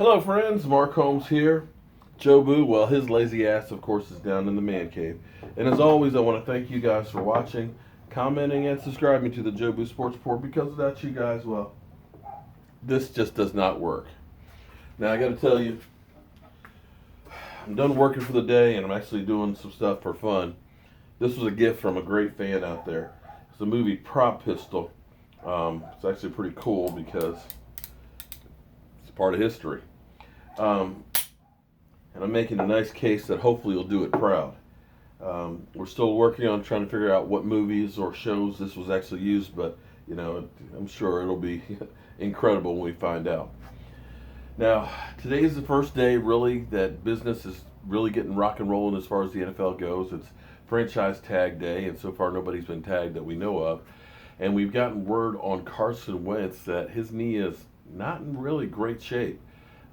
Hello, friends. Mark Holmes here. Joe Boo, well, his lazy ass, of course, is down in the man cave. And as always, I want to thank you guys for watching, commenting, and subscribing to the Joe Boo Sports Report. Because without you guys, well, this just does not work. Now, I got to tell you, I'm done working for the day, and I'm actually doing some stuff for fun. This was a gift from a great fan out there. It's the movie Prop Pistol. It's actually pretty cool because it's part of history. And I'm making a nice case that hopefully will do it proud. We're still working on trying to figure out what movies or shows this was actually used, but I'm sure it'll be incredible when we find out. Now, today is the first day really that business is really getting rock and rolling as far as the NFL goes. It's franchise tag day, and so far nobody's been tagged that we know of. And we've gotten word on Carson Wentz that his knee is not in really great shape.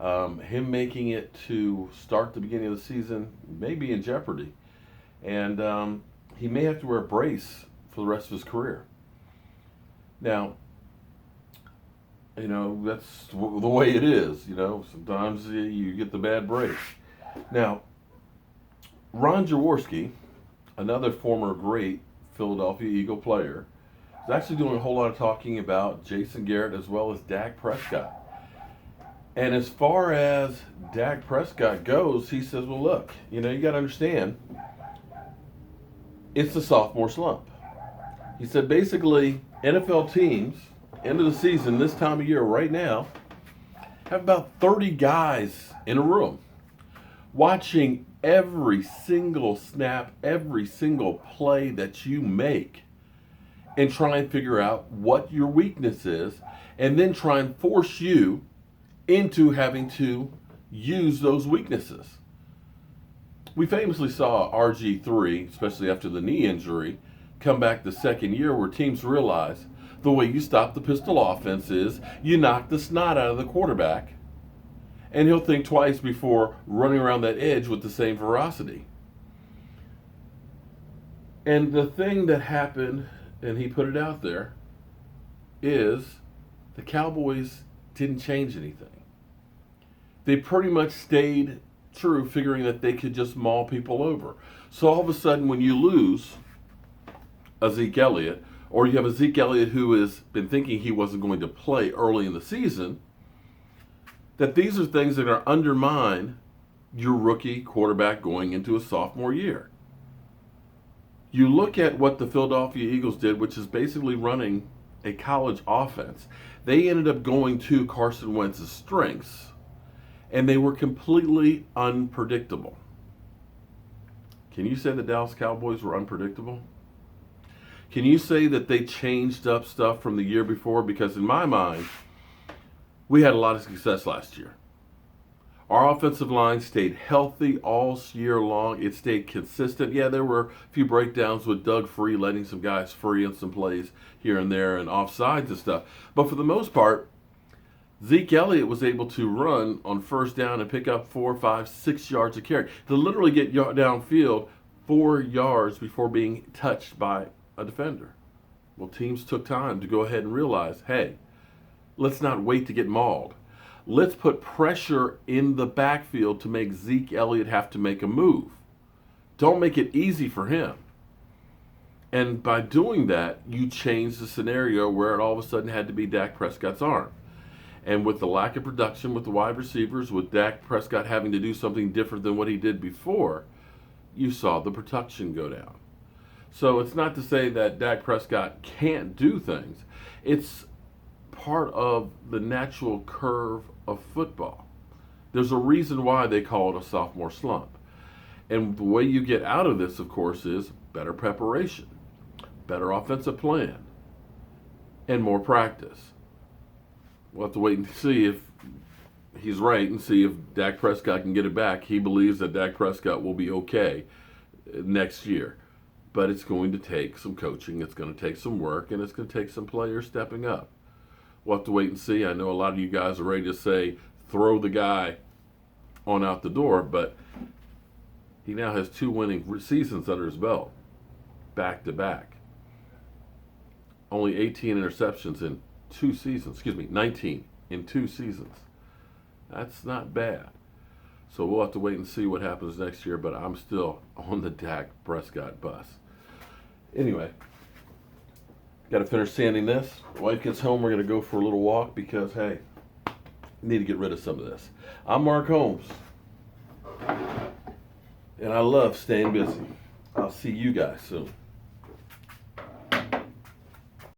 Him making it to start the beginning of the season may be in jeopardy. And he may have to wear a brace for the rest of his career. Now, that's the way it is. Sometimes you get the bad brace. Now, Ron Jaworski, another former great Philadelphia Eagle player, is actually doing a whole lot of talking about Jason Garrett as well as Dak Prescott. And as far as Dak Prescott goes, he says, well, look, you got to understand, it's the sophomore slump. He said basically NFL teams, end of the season, this time of year right now, have about 30 guys in a room watching every single snap, every single play that you make and try and figure out what your weakness is and then try and force you into having to use those weaknesses. We famously saw RG3, especially after the knee injury, come back the second year where teams realize the way you stop the pistol offense is you knock the snot out of the quarterback and he'll think twice before running around that edge with the same ferocity. And the thing that happened, and he put it out there, is the Cowboys didn't change anything. They pretty much stayed true, figuring that they could just maul people over. So all of a sudden, when you lose a Zeke Elliott, or you have a Zeke Elliott who has been thinking he wasn't going to play early in the season, that these are things that are undermine your rookie quarterback going into a sophomore year. You look at what the Philadelphia Eagles did, which is basically running a college offense. They ended up going to Carson Wentz's strengths, and they were completely unpredictable. Can you say the Dallas Cowboys were unpredictable? Can you say that they changed up stuff from the year before? Because in my mind, we had a lot of success last year. Our offensive line stayed healthy all year long. It stayed consistent. Yeah, there were a few breakdowns with Doug Free letting some guys free in some plays here and there and offsides and stuff. But for the most part, Zeke Elliott was able to run on first down and pick up 4, 5, 6 yards of carry. To literally get downfield 4 yards before being touched by a defender. Well, teams took time to go ahead and realize, hey, let's not wait to get mauled. Let's put pressure in the backfield to make Zeke Elliott have to make a move. Don't make it easy for him. And by doing that, you change the scenario where it all of a sudden had to be Dak Prescott's arm. And with the lack of production with the wide receivers, with Dak Prescott having to do something different than what he did before, you saw the production go down. So it's not to say that Dak Prescott can't do things. It's part of the natural curve of football. There's a reason why they call it a sophomore slump. And the way you get out of this, of course, is better preparation, better offensive plan, and more practice. We'll have to wait and see if he's right and see if Dak Prescott can get it back. He believes that Dak Prescott will be okay next year. But it's going to take some coaching, it's going to take some work, and it's going to take some players stepping up. We'll have to wait and see. I know a lot of you guys are ready to say, throw the guy on out the door, but he now has 2 winning seasons under his belt, back to back. Only 18 interceptions in 2 seasons. 19 in 2 seasons. That's not bad. So we'll have to wait and see what happens next year, but I'm still on the Dak Prescott bus. Anyway, got to finish sanding this. Wife gets home, we're going to go for a little walk because, hey, need to get rid of some of this. I'm Mark Holmes, and I love staying busy. I'll see you guys soon.